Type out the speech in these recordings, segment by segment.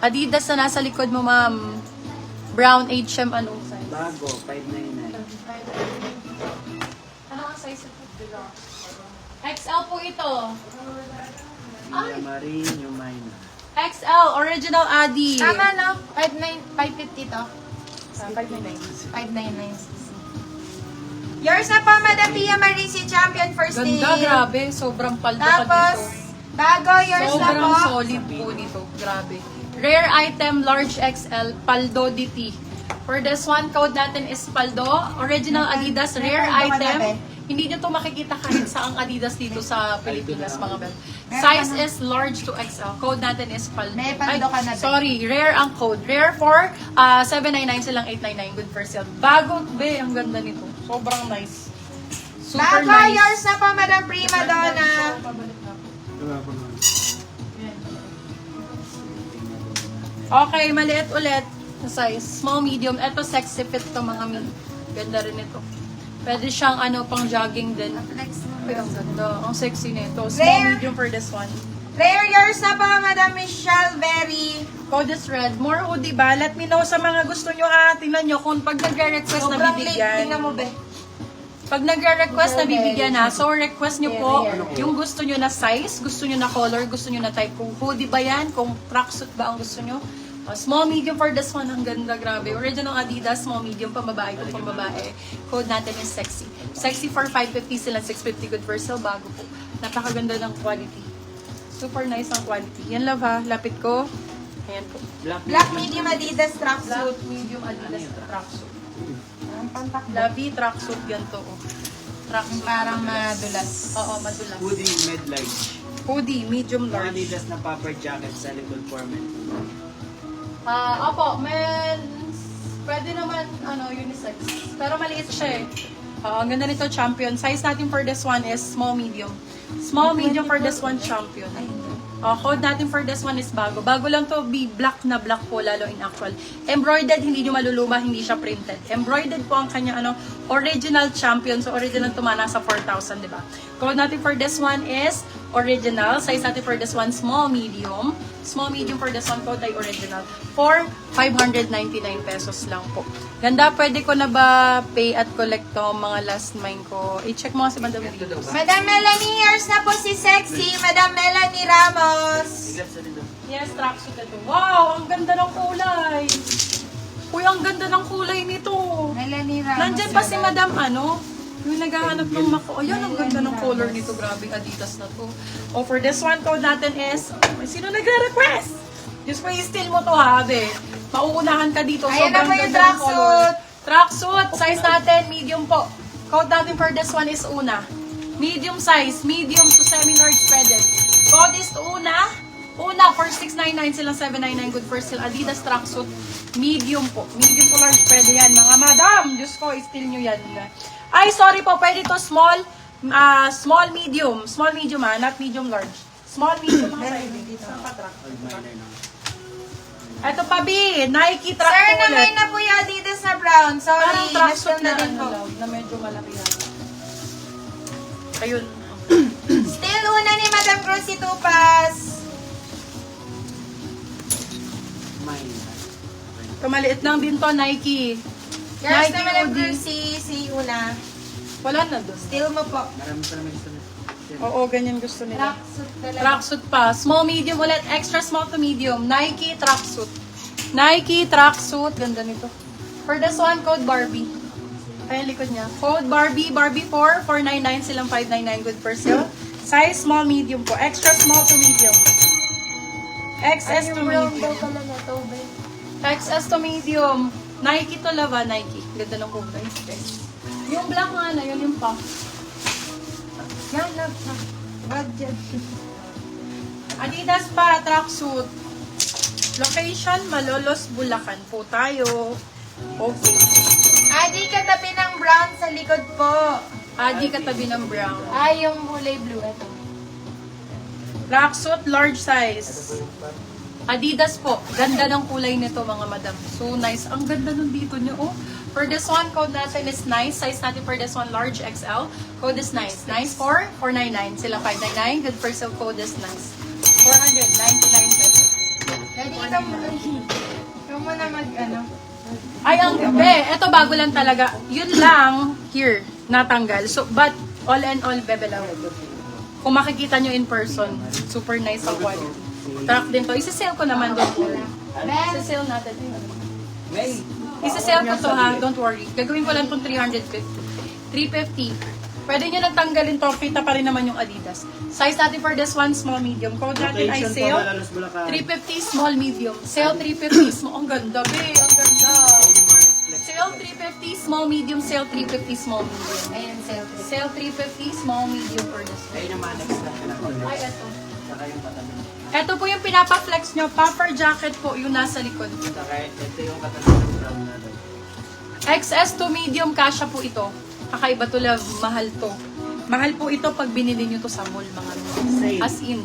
Adidas na nasa likod mo, ma'am. Brown H&M, anong size? Bago, 599. Ano ang size ito? XL po ito. Ay. Marine, yung minor. XL, original Adi. Tama, no? 550 to. 599. 599. Yours na po, Madam Pia Marisi, champion first day. Ganda, grabe. Sobrang paldo pa Tapos, dito. bago, yours na po. Sobrang solid po nito. Grabe. Rare item, large XL, Paldo DT. For this one, code natin is Paldo. Original Adidas, may rare Paldo ka na, item. be? Hindi nyo to makikita kahit saang Adidas dito sa Pilipinas, mga bel. Meron Size ka na. is large to XL. Code natin is Paldo. May Paldo ka na, be? Sorry, rare ang code. Rare for 799 silang 899. Good for sale. Bago, be, ang ganda nito. Sobrang nice. Super Bago, nice. yours na po, Madam Prima Donna. Wala pa naman. Okay, maliit ulit na size. Small, medium. Ito, sexy fit to mga min. Ganda rin ito. Pwede siyang pang jogging din. Flex mo. Ay, ang ganda. Ang sexy nito. Small, Rare. medium for this one. Rare, yours na po, Madam Michelle Berry. Code is red. More hoodie ba? Let me know sa mga gusto nyo ha. Tingnan nyo kung pag nagre-request na Sobrang late. bibigyan. Tingnan mo, be. Pag nagre-request na bibigyan na, so request nyo po yung gusto nyo na size, gusto nyo na color, gusto nyo na type. Kung hoodie ba yan, kung tracksuit ba ang gusto nyo. Small, medium for this one. Ang ganda, grabe. Original Adidas, small, medium, pambabae. Kung pambabae, code natin is sexy. Sexy for 550 sila, 650 good for sale, bago po. Napakaganda ng quality. Super nice ang quality. Yan, love ha. Lapit ko. Ayan po. Black medium Adidas tracksuit. Black, medium Adidas tracksuit. Ang pantak. Labi, tracksuit, ganito. Oh. Tracksuit. Parang madulas. Oo, madulas. Hoodie, mid-large. Hoodie, medium Mga large. Adidas na puffer jacket sa likod for men. Opo, men's, pwede naman, unisex. Pero maliit siya eh. Ang ganda nito, champion. Size natin for this one is small, medium. Small, medium for this one, champion. Code natin for this one is bago. Bago lang to, be black na black po, lalo in actual. Embroidered, hindi nyo maluluma, hindi siya printed. Embroidered po ang kanya, original champion. So, original to nasa 4,000, di ba? Code natin for this one is original. Size natin for this one, small, medium. Small, medium for this one, code ay original. For 599 pesos lang po. Ganda, pwede ko na ba pay at collect to mga last mine ko? I-check mo nga si Madam Rita. Madam Melanie, yours na po si Sexy. Madam Melanie Ramos. Yes, tracksuit ito. Wow, ang ganda ng kulay. Uy, ang ganda ng kulay nito. Melanie Ramos. Nandyan pa si Madam yung naghahanap ng mako. Ayan, ang ganda ng color nito. Grabe, Adidas na to. For this one, code natin is, sino nagre-request? Diyos ko, i-steal mo to, habe. Mauunahan ka dito. Ayan na po yung ganda ng color. tracksuit. Tracksuit, size natin, medium po. Code natin for this one is una. Medium size, medium to semi-large pwede. Code is una. Una, for 699 silang 799 good for sale. Adidas tracksuit, medium po. Medium to large pwede yan. Mga madam, Diyos ko, i-steal nyo yan. Ay, sorry po, pwede to small, small medium. Small medium not medium large. Small medium mga size. Saan pa track? Ito pa, B. Nike track Sir, po naman ulit. na po yung Adidas na brown. Sorry, Parang tracksuit na na din po. na medyo malaki yan. Ayun. Still una ni Madam Cruzy Tupas. Kamaliit lang din to, Nike. Yours Nike na Madam hoodie. Cruzy, si una. Wala na doon. Still mo po. Marami pa naman gusto na. Oo, ganyan gusto nila. Tracksuit talaga. Tracksuit pa. Small, medium ulit. Extra small to medium. Nike tracksuit. Nike tracksuit. Ganda nito. For this one, code Barbie. Ayan, likod niya. Code Barbie. Barbie 4. 499 silang 599 good for sale. Size small, medium po. Extra small to medium. XS to medium. XS to medium. Nike to lava. Nike. Ganda ng kulay. Yung black nga na, yun yung pa. Yan, love. Budget. Adidas pa, tracksuit. Location, Malolos, Bulacan po tayo. Okay. Adi, katabi ng brown sa likod po. Adi katabi ng brown. Ay, yung kulay blue. Ito. Tracksuit, large size. Adidas po. Ganda ng kulay nito mga madam. So nice. Ang ganda nun dito niya. Oh. For this one, code natin is nice. Size natin for this one, large XL. Code is nice. Nice for 499. Sila 599. Good for sale. Code is nice. 499 pesos. Daddy, ikaw mo na mag-ano. Ay, ang gabi. Ito bago lang talaga. Yun lang, here, natanggal. So, but, all and all, bebe lang. Kung makikita nyo in person, super nice ang quality. Track din to. Isa-sale ko naman doon. Isa-sale natin. May. Isa-sale ko to ha, don't worry. Gagawin ko lang itong 350. 350. Pwede nyo lang tanggalin to, kita pa rin naman yung Adidas. Size natin for this one, small, medium. Code natin ay sale. 350, small, medium. Sale 350, small. Ang ganda, be. Ang ganda. Sale 350, small, medium. Sale 350, small, medium. Ayan, sale. Sale 350, small, medium for this one. Ayun naman, next na pinapagawa. Ay, eto. Saka yung katabi. Ito po yung pinapa-flex nyo. Puffer jacket po yung nasa likod. Saka ito yung katabi ng brown natin. XS to medium, kasha po ito. Kakaiba to, love. Mahal to. Mahal po ito pag binili nyo to sa mall, mga Same. as in.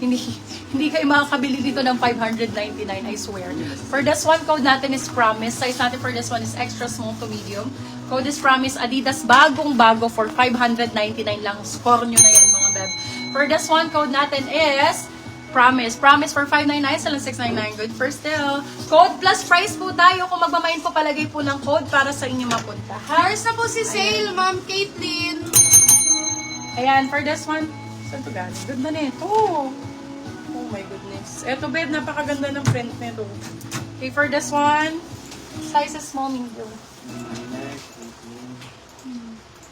Hindi kayo makakabili dito ng 599, I swear. For this one, code natin is Promise. Size natin for this one is extra small to medium. Code is Promise. Adidas, bagong-bago for 599 lang. Score nyo na yan, mga beb. For this one, code natin is Promise. Promise for 599, sa lang 699. Good for still. Code plus price po tayo. Kung magmamain po, palagay po ng code para sa inyo mapunta. Ha? Ours na po si sale, Ma'am Caitlyn. Ayan, for this one, saan to guys? Ganda na ito. Oh my goodness. Eto, babe, napakaganda ng print nito. Okay, for this one, size is small, medium.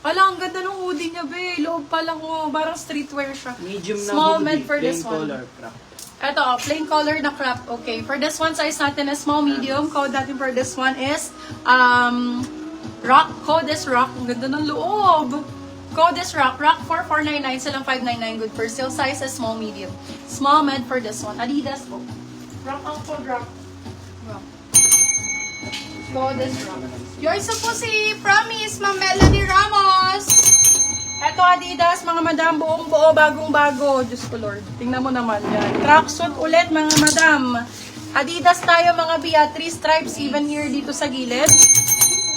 Ala, ang ganda ng hoodie niya, babe. Loob pa lang, oh. Parang streetwear siya. Medium na Small, hoodie, mid for plain this one. color, crop. Eto, plain color na crop. Okay, for this one, size natin is small, medium. Code natin for this one is, rock. Code is rock. Ang ganda ng loob. Code is rock. Rock for 499, silang 599. Good for sale. Size is small, medium. Small, med for this one. Adidas po. Rock ang code, rock. Rock. Code is rock. Yours na po si Promise, Ma'am Melanie Ramos. Eto Adidas, mga madam, buong buo, bagong-bago. Diyos ko Lord, tingnan mo naman yan. Tracksuit ulit, mga madam. Adidas tayo, mga bia. 3 stripes, even here dito sa gilid.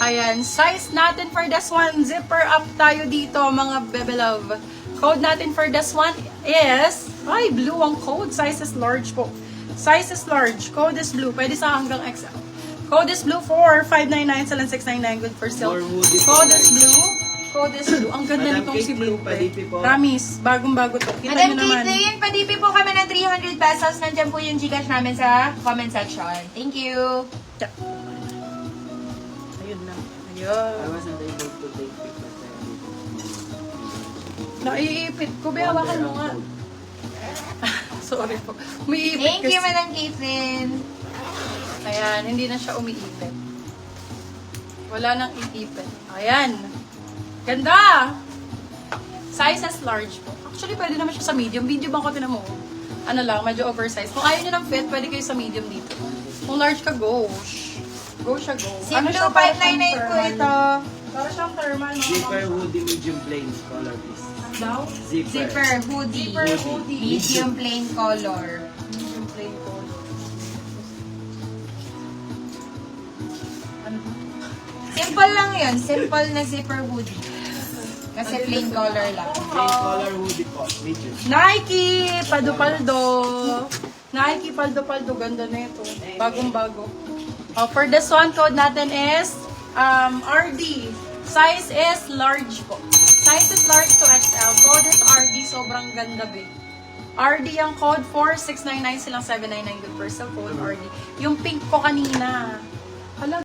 Ayan, size natin for this one, zipper up tayo dito, mga bebe love. Code natin for this one is, ay, blue ang code. Size is large po. Size is large. Code is blue. Pwede sa hanggang XL. Code is blue for 599, sa lang 699. Good for sale. For hoodie po, Code is guys. blue. Code is blue. Ang ganda Madam nitong si Caitlyn, Blue. padipi po. Promise, bagong-bago to. Kita Madam nyo naman. Caitlyn, padipi po kami ng 300 pesos. Nandiyan po yung Gcash namin sa comment section. Thank you. Ayun na. I Ayun. was not able to take pictures. Naiipit ko. Be, hawakan mo nga. Sorry po. Umiipit Thank you, kasi. Madam Caitlyn. Ayan, hindi na siya umiipit. Wala nang iipit. Ayan. Ganda! Size is large po. Actually, pwede naman siya sa medium. Medium ang ko tinan mo. Ano lang, medyo oversized. Kung ayaw nyo ng fit, pwede kayo sa medium dito. Kung large ka, go. Go siya, go. Simple siya, para siyang 599 po thermal. ito. Para siyang thermal, mga Zipper ma'am. hoodie medium plain color please. Daw? Zipper hoodie. Zipper hoodie. Medium plain color. Medium plain color. Ano ba? Simple lang yun. Simple na zipper hoodie. Kasi plain color lang. Plain color hoodie po, medium. Nike! Paldo-paldo. Nike, paldo-paldo. Ganda na ito. Bagong-bago. Oh, for this one, code natin is RD. Size is large po. Size is large to XL. Code is RD. Sobrang ganda, be. RD ang code for 699 silang 799. Good for sale. Code RD. Yung pink ko kanina. Hala,